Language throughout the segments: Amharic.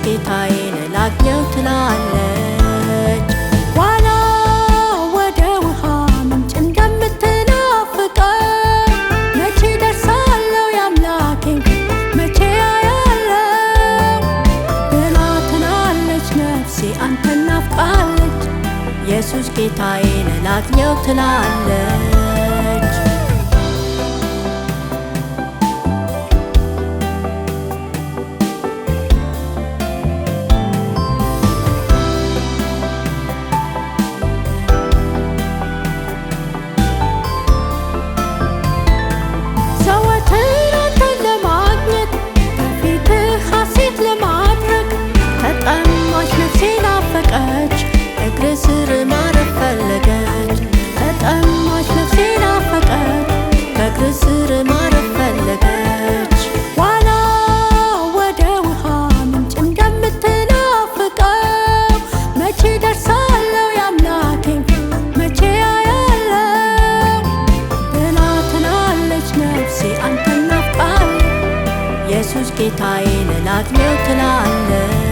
ጌታዬን ላግኘው ትላለች። ዋላ ወደ ውሃ ምንጭ እንደምትናፍቀው መቼ ደርሳለሁ የአምላኬን መቼ አያለው ብላ ትላለች ነፍሴ አንተን ናፍቃለች። ኢየሱስ ጌታዬን ላግኘው ትላለች። እግር ስር ማረፍ ፈለገች ተጠማች ነፍሴ ናፈቀች ከእግር ስር ማረፍ ፈለገች። ዋላ ወደ ውሃ ምንጭ እንደምትናፍቀው መቼ ደርሳለሁ የአምላኬን መቼ አያለው ብላ ትላለች ነፍሴ አንተን ናፍቃለች። ኢየሱስ ጌታዬን ላግኘው ትላለች።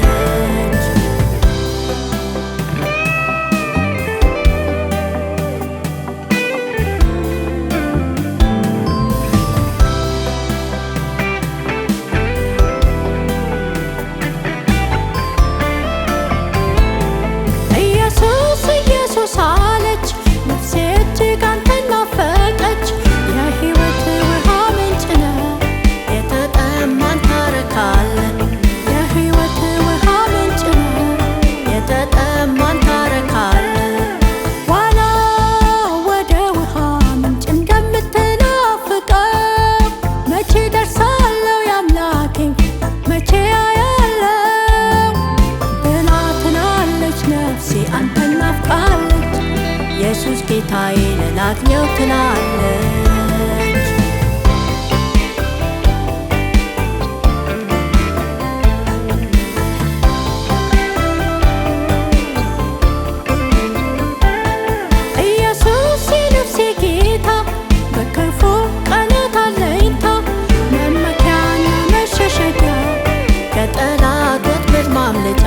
ሳለች ነፍሴ እጅግ አንተን ናፈቀች። የሕይወት ውሃ ምንጭ ነህ የተጠማን ታረካለህ። የሕይወት ውሃ ምንጭ ነህ የተጠማን ታረካለህ። ዋላ ወደ ውሃ ምንጭ እንደምትናፍቀው መቼ ደርሳለሁ የአምላኬን መቼ አያለው ብላ ትላለች ነፍሴ አንተን ናፍቃለች። ኢየሱስ ጌታዬን ላግኘው ትላለች። ኢየሱስ የነፍሴ ጌታ በክፉ ቀናት አለኝታ መመኪያና መሸሸጊያ ከጠላት ወጥመድ ማምለጫ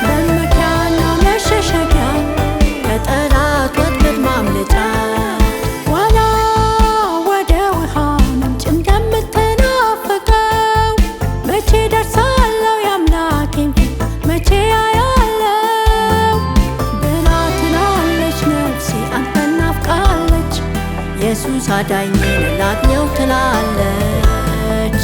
መመኪያና መሸሸጊያ ከጠላት ወጥመድ ማምለጫ። ዋላ ወደ ውሃ ምንጭ እንደምትናፍቀው መቼ ደርሳለሁ የአምላኬን መቼ አያለው ብላ ትላለች ነፍሴ አንተን ናፍቃለች። ኢየሱስ አዳኜን ላግኘው ትላለች።